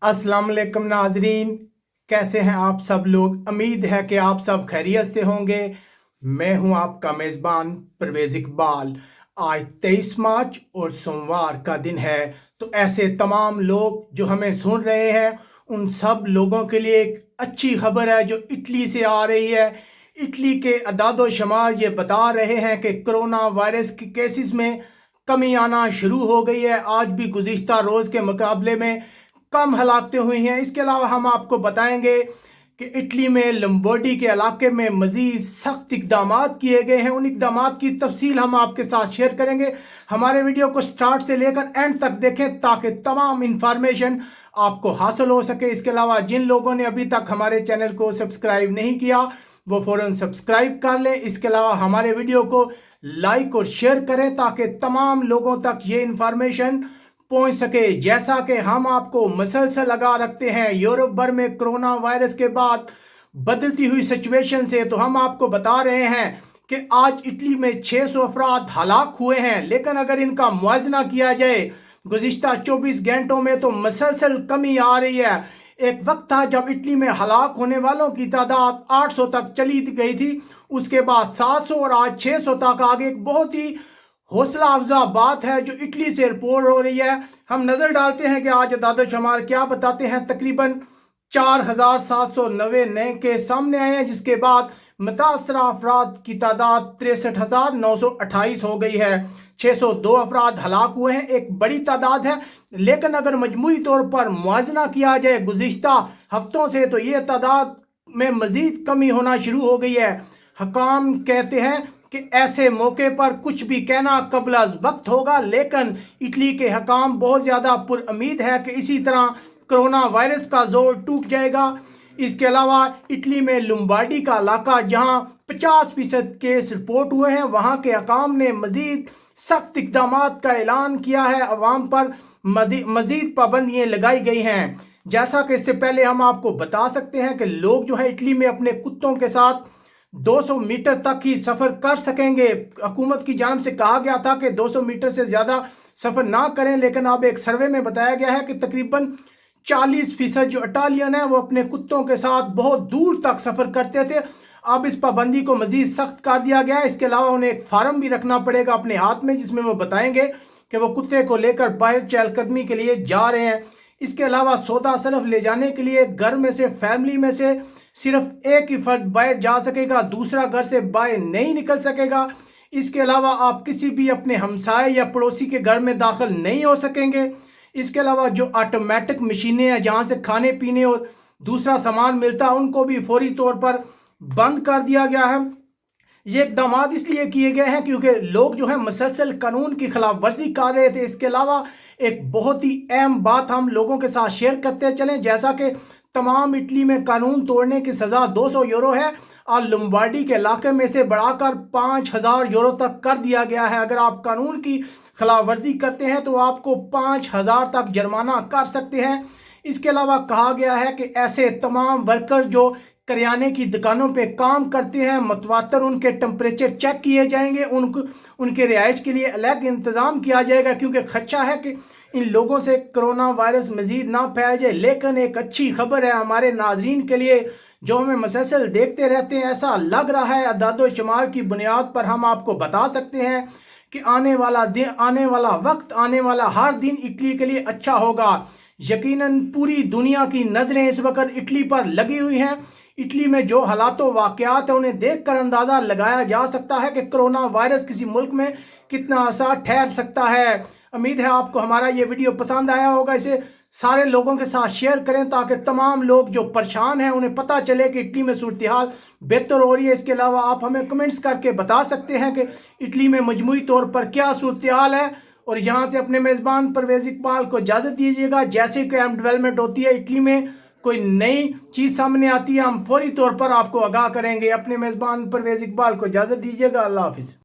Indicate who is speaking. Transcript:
Speaker 1: अस्सलाम वालेकुम नाजरीन, कैसे हैं आप सब लोग। उम्मीद है कि आप सब खैरियत से होंगे। मैं हूं आपका मेज़बान परवेज़ इकबाल। आज 23 मार्च और सोमवार का दिन है, तो ऐसे तमाम लोग जो हमें सुन रहे हैं उन सब लोगों के लिए एक अच्छी खबर है जो इटली से आ रही है। इटली के अदाद शुमार ये बता रहे हैं कि कोरोना वायरस के केसेस में कमी आना शुरू हो गई है। आज भी गुज़िश्ता रोज़ के मुकाबले में कम हलाकतें हुई हैं। इसके अलावा हम आपको बताएंगे कि इटली में लम्बोर्डी के इलाके में मजीद सख्त इकदाम किए गए हैं। उन इकदाम की तफसील हम आपके साथ शेयर करेंगे। हमारे वीडियो को स्टार्ट से लेकर एंड तक देखें ताकि तमाम इंफॉर्मेशन आपको हासिल हो सके। इसके अलावा जिन लोगों ने अभी तक हमारे चैनल को सब्सक्राइब नहीं किया वो फ़ौरन सब्सक्राइब कर लें। इसके अलावा हमारे वीडियो को लाइक और शेयर करें ताकि तमाम लोगों तक ये इंफॉर्मेशन पहुंच सके। जैसा कि हम आपको मसलसल लगा रखते हैं यूरोप भर में कोरोना वायरस के बाद बदलती हुई सिचुएशन से, तो हम आपको बता रहे हैं कि आज इटली में 600 अफराद हलाक हुए हैं। लेकिन अगर इनका मुआवजा किया जाए गुज़िश्ता 24 घंटों में तो मसलसल कमी आ रही है। एक वक्त था जब इटली में हलाक होने वालों की तादाद 800 तक चली गई थी, उसके बाद 700 और आज 600 तक आ गई। एक बहुत ही हौसला अफजा बात है जो इटली से रिपोर्ट हो रही है। हम नज़र डालते हैं कि आज अदाद शुमार क्या बताते हैं। तकरीबन 4790 नए केस सामने आए हैं, जिसके बाद मुतासरा अफराद की तादाद 63,928 हो गई है। 602 अफराद हलाक हुए हैं, एक बड़ी तादाद है। लेकिन अगर मजमूई तौर पर मुआवजा किया जाए गुज़िश्ता हफ्तों से तो ये तादाद में मजीद कमी होना शुरू हो गई है। हकाम कहते हैं कि ऐसे मौके पर कुछ भी कहना कबल अज़ वक्त होगा, लेकिन इटली के हकाम बहुत ज़्यादा पुरउम्मीद है कि इसी तरह कोरोना वायरस का जोर टूट जाएगा। इसके अलावा इटली में लम्बार्डी का इलाका जहां 50% केस रिपोर्ट हुए हैं, वहां के हकाम ने मजीद सख्त इकदाम का ऐलान किया है। अवाम पर मजीद पाबंदियाँ लगाई गई हैं। जैसा कि इससे पहले हम आपको बता सकते हैं कि लोग जो है इटली में अपने कुत्तों के साथ 200 मीटर तक ही सफ़र कर सकेंगे। हुकूमत की जानिब से कहा गया था कि 200 मीटर से ज़्यादा सफ़र ना करें, लेकिन अब एक सर्वे में बताया गया है कि तकरीबन 40% जो इटालियन है वो अपने कुत्तों के साथ बहुत दूर तक सफ़र करते थे। अब इस पाबंदी को मज़ीद सख्त कर दिया गया है। इसके अलावा उन्हें एक फार्म भी रखना पड़ेगा अपने हाथ में, जिसमें वो बताएंगे कि वो कुत्ते को लेकर बाहर चहलकदमी के लिए जा रहे हैं। इसके अलावा सौदा सरफ ले जाने के लिए घर में से, फैमिली में से सिर्फ एक ही फर्द बाहर जा सकेगा, दूसरा घर से बाहर नहीं निकल सकेगा। इसके अलावा आप किसी भी अपने हमसाए या पड़ोसी के घर में दाखिल नहीं हो सकेंगे। इसके अलावा जो ऑटोमेटिक मशीनें हैं जहां से खाने पीने और दूसरा सामान मिलता है उनको भी फौरी तौर पर बंद कर दिया गया है। ये इकदाम इसलिए किए गए हैं क्योंकि लोग जो है मुसलसल कानून की खिलाफ वर्जी कर रहे थे। इसके अलावा एक बहुत ही अहम बात हम लोगों के साथ शेयर करते चलें, जैसा कि तमाम इटली में कानून तोड़ने की सज़ा 200 यूरो है और लम्बार्डी के इलाके में से बढ़ाकर 5000 यूरो तक कर दिया गया है। अगर आप कानून की खिलाफ वर्जी करते हैं तो आपको 5000 तक जुर्माना कर सकते हैं। इसके अलावा कहा गया है कि ऐसे तमाम वर्कर जो करियाने की दुकानों पे काम करते हैं मतवातर उनके टेम्परेचर चेक किए जाएंगे, उनके रिहाइश के लिए अलग इंतज़ाम किया जाएगा, क्योंकि खदशा है कि इन लोगों से कोरोना वायरस मजीद ना फैल जाए। लेकिन एक अच्छी खबर है हमारे नाजरीन के लिए जो हमें मसलसल देखते रहते हैं। ऐसा लग रहा है अदाद शुमार की बुनियाद पर हम आपको बता सकते हैं कि आने वाला दिन, आने वाला वक्त, आने वाला हर दिन इटली के लिए अच्छा होगा। यकीनन पूरी दुनिया की नज़रें इस वक्त इटली पर लगी हुई हैं। इटली में जो हालात वाक़यात है उन्हें देखकर अंदाज़ा लगाया जा सकता है कि कोरोना वायरस किसी मुल्क में कितना अर्सा ठहर सकता है। उम्मीद है आपको हमारा ये वीडियो पसंद आया होगा। इसे सारे लोगों के साथ शेयर करें ताकि तमाम लोग जो परेशान हैं उन्हें पता चले कि इटली में सूरत हाल बेहतर हो रही है। इसके अलावा आप हमें कमेंट्स करके बता सकते हैं कि इटली में मजमूई तौर पर क्या सूरत हाल है। और यहाँ से अपने मेज़बान परवेज़ इकबाल को इजाज़त दीजिएगा। जैसे कि हम डेवलपमेंट होती है इटली में, कोई नई चीज़ सामने आती है, हम फौरी तौर पर आपको आगाह करेंगे। अपने मेज़बान परवेज़ इकबाल को इजाज़त दीजिएगा। अल्लाह हाफिज़।